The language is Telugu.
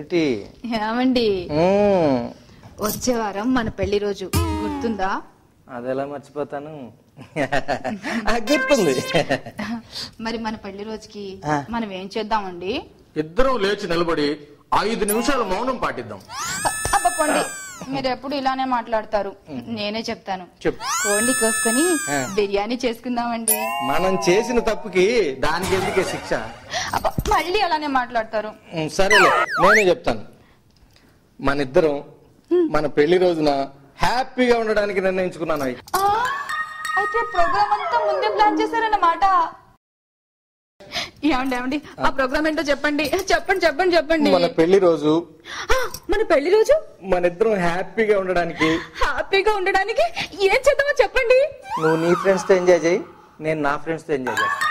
ఏమిటి ఏమండి వచ్చే వారం మన పెళ్లి రోజు గుర్తుందా? అదెలా మర్చిపోతాను, గుర్తుంది. మరి మన పెళ్లి రోజుకి మనం ఏం చేద్దామండి? ఇద్దరం లేచి నిలబడి 5 నిమిషాలు మౌనం పాటిద్దాం. అబ్బకోండి, మీరు ఎప్పుడు ఇలానే మాట్లాడతారు. నేనే చెప్తాను, కోండి కోసుకొని బిర్యానీ చేసుకుందామండి. మనం చేసిన తప్పుకి దానికి ఎందుకే శిక్ష? మళ్ళీ అలానే మాట్లాడతారు. సరేలే, నేనే చెప్తాను. మన ఇద్దరం మన పెళ్లి రోజున హ్యాపీగా ఉండడానికి నిర్ణయించుకున్నాను. అయితే ప్రోగ్రామ్ అంతా ముందే ప్లాన్ చేశారన్నమాట. ఏమండి ఆ ప్రోగ్రామ్ ఏంటో చెప్పండి చెప్పండి చెప్పండి చెప్పండి. మన పెళ్లి రోజు మన ఇద్దరం హ్యాపీగా ఉండడానికి ఏం చేద్దామో చెప్పండి. నువ్వు నీ ఫ్రెండ్స్ తో ఎంజాయ్ చేయి, నేను నా ఫ్రెండ్స్ తో ఎంజాయ్ చేస్తాను.